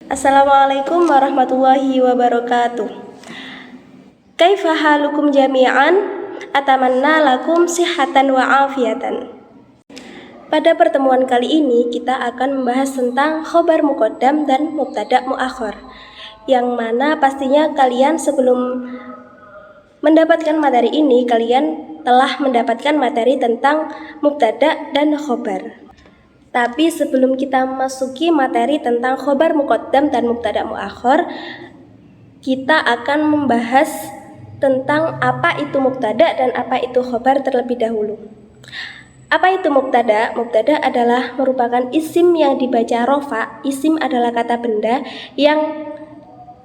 Assalamualaikum warahmatullahi wabarakatuh. Kaifa halukum jami'an? Atamanna lakum sihhatan wa afiatan. Pada pertemuan kali ini kita akan membahas tentang khobar muqaddam dan mubtada muakhar, yang mana pastinya kalian sebelum mendapatkan materi ini kalian telah mendapatkan materi tentang mubtada dan khobar. Tapi sebelum kita memasuki materi tentang khobar muqaddam dan mubtada muakhar, kita akan membahas tentang apa itu mubtada dan apa itu khobar terlebih dahulu. Apa itu mubtada? Mubtada adalah merupakan isim yang dibaca rofa. Isim adalah kata benda yang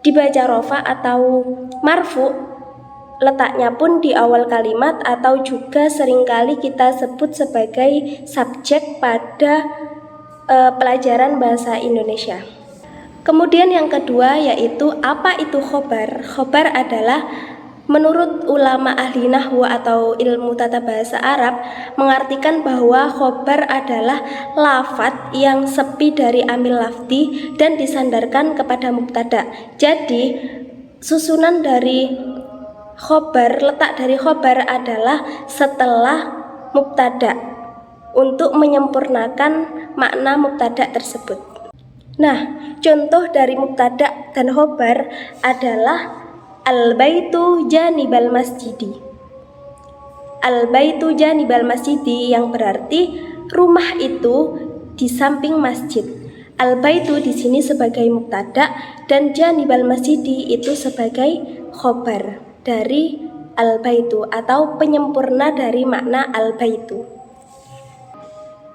dibaca rofa atau marfu. Letaknya pun di awal kalimat atau juga seringkali kita sebut sebagai subjek pada pelajaran bahasa Indonesia. Kemudian yang kedua yaitu apa itu khobar? Khobar adalah menurut ulama ahli nahwu atau ilmu tata bahasa Arab mengartikan bahwa khobar adalah lafadz yang sepi dari amil lafdi dan disandarkan kepada mubtada. Jadi susunan dari khobar, letak dari khobar adalah setelah mubtada untuk menyempurnakan makna mubtada tersebut. Nah, contoh dari mubtada dan khobar adalah al-baitu janibal masjidi. Al-baitu janibal masjidi yang berarti rumah itu di samping masjid. Al-baitu di sini sebagai mubtada dan janibal masjidi itu sebagai khobar dari al-baitu atau penyempurna dari makna al-baitu.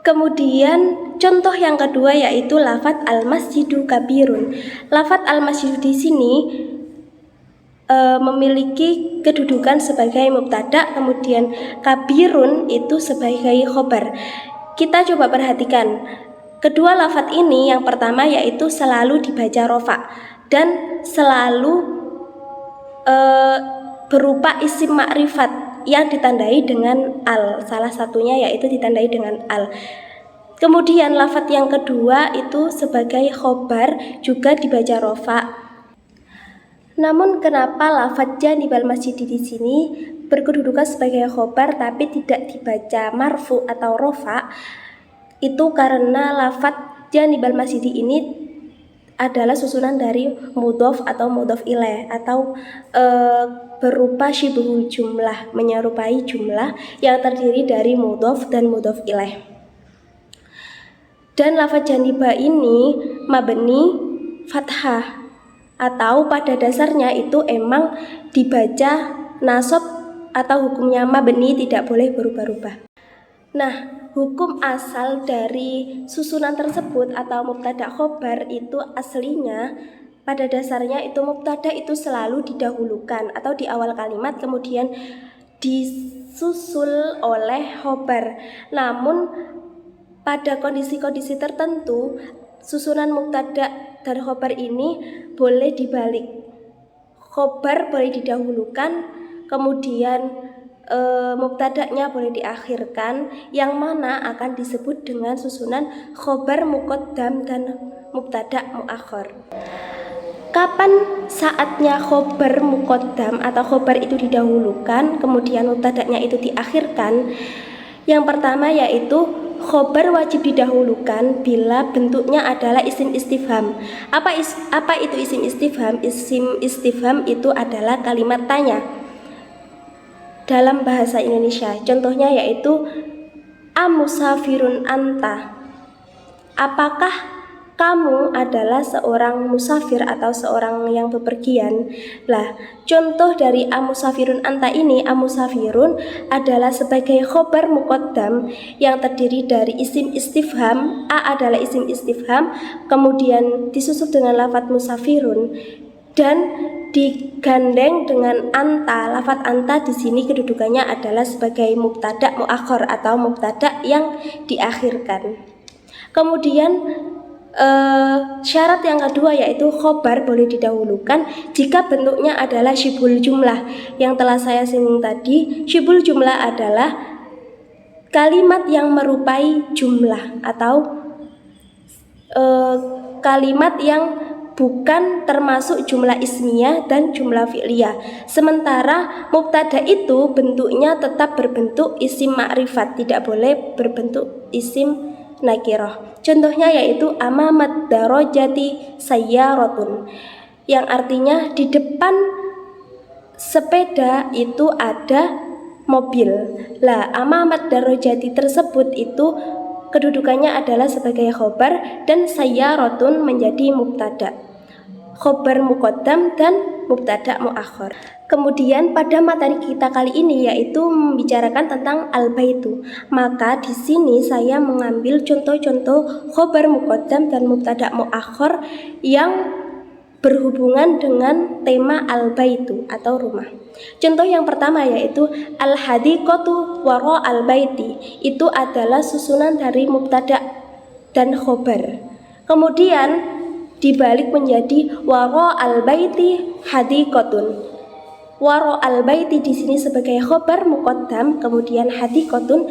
Kemudian contoh yang kedua yaitu lafadz al-masjidu kabirun. Lafadz al-masjidu di sini memiliki kedudukan sebagai mubtada, kemudian kabirun itu sebagai khobar. Kita coba perhatikan kedua lafadz ini. Yang pertama yaitu selalu dibaca rofa dan selalu berupa isim makrifat yang ditandai dengan al. Salah satunya yaitu ditandai dengan al. Kemudian lafadz yang kedua itu sebagai khobar juga dibaca rofa. Namun kenapa lafadz janibal masjid di sini berkedudukan sebagai khobar tapi tidak dibaca marfu atau rofa? Itu karena lafadz janibal masjid ini adalah susunan dari mudhof atau mudhof ilaih atau berupa syibhul jumlah, menyerupai jumlah yang terdiri dari mudhof dan mudhof ilaih. Dan lafadz janiba ini mabni fathah atau pada dasarnya itu emang dibaca nasab atau hukumnya mabni, tidak boleh berubah-ubah. Nah, hukum asal dari susunan tersebut atau mubtada khobar itu aslinya pada dasarnya itu mubtada itu selalu didahulukan atau di awal kalimat kemudian disusul oleh khobar. Namun pada kondisi-kondisi tertentu susunan mubtada dan khobar ini boleh dibalik. Khobar boleh didahulukan, kemudian mubtada'nya boleh diakhirkan, yang mana akan disebut dengan susunan khobar muqaddam dan mubtada' muakhar. Kapan saatnya khobar muqaddam atau khobar itu didahulukan kemudian mubtada'nya itu diakhirkan? Yang pertama yaitu khobar wajib didahulukan bila bentuknya adalah isim istifham. Apa itu isim istifham? Isim istifham itu adalah kalimat tanya dalam bahasa Indonesia. Contohnya yaitu amusafirun anta. Apakah kamu adalah seorang musafir atau seorang yang bepergian? Lah, contoh dari amusafirun anta ini, amusafirun adalah sebagai khobar muqaddam yang terdiri dari isim istifham. A adalah isim istifham, kemudian disusul dengan lafadz musafirun dan digandeng dengan anta. Lafadz anta di sini kedudukannya adalah sebagai mubtada muakhar atau mubtada yang diakhirkan. Kemudian syarat yang kedua yaitu khobar boleh didahulukan jika bentuknya adalah syibhul jumlah. Yang telah saya singgung tadi, syibhul jumlah adalah kalimat yang merupai jumlah atau kalimat yang bukan termasuk jumlah ismiyah dan jumlah fi'liyah. Sementara mubtada itu bentuknya tetap berbentuk isim ma'rifat, tidak boleh berbentuk isim nakirah. Contohnya yaitu amamat darajati sayyaratun, yang artinya di depan sepeda itu ada mobil. Lah, amamat darajati tersebut itu kedudukannya adalah sebagai khobar dan sayyaratun menjadi mubtada. Khobar muqaddam dan mubtada muakhir. Kemudian pada materi kita kali ini yaitu membicarakan tentang al-baitu. Maka di sini saya mengambil contoh-contoh khobar muqaddam dan mubtada muakhir yang berhubungan dengan tema al-baitu atau rumah. Contoh yang pertama yaitu al-hadiqatu wara al-baiti. Itu adalah susunan dari mubtada dan khobar. Kemudian dibalik menjadi wara al-baiti hadiqatun. Wara al-baiti di sini sebagai khobar muqaddam, kemudian hadiqatun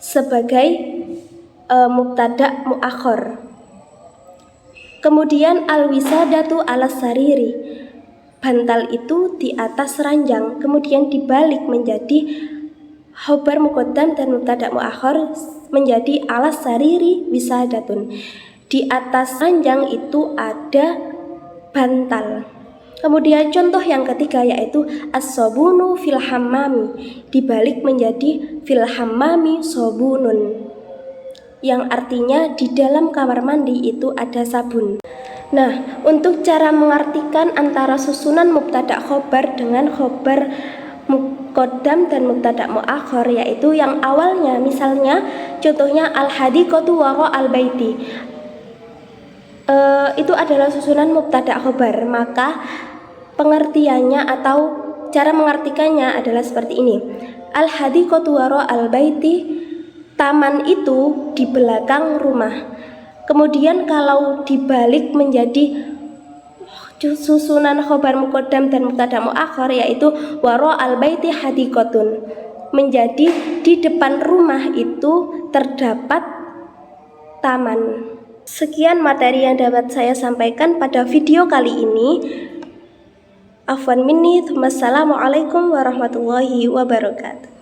sebagai mubtada muakhir. Kemudian al-wisadatu alas sariri, bantal itu di atas ranjang, kemudian dibalik menjadi khobar muqaddam dan mubtada muakhir menjadi alas sariri wisadatun. Di atas ranjang itu ada bantal. Kemudian contoh yang ketiga yaitu as-sabunu fil hammami, dibalik menjadi fil hammami sabunun, yang artinya di dalam kamar mandi itu ada sabun. Nah, untuk cara mengartikan antara susunan mubtada khobar dengan khobar muqaddam dan mubtada muakhir, yaitu yang awalnya misalnya contohnya al-hadiqatu wara al-baiti, itu adalah susunan mubtada khobar, maka pengertiannya atau cara mengartikannya adalah seperti ini. Al-hadiqatu wara al-baiti, taman itu di belakang rumah. Kemudian kalau dibalik menjadi susunan khobar muqaddam dan mubtada muakhir yaitu wara al-baiti hadiqatun, menjadi di depan rumah itu terdapat taman. Sekian materi yang dapat saya sampaikan pada video kali ini. Afwan minni, wassalamualaikum warahmatullahi wabarakatuh.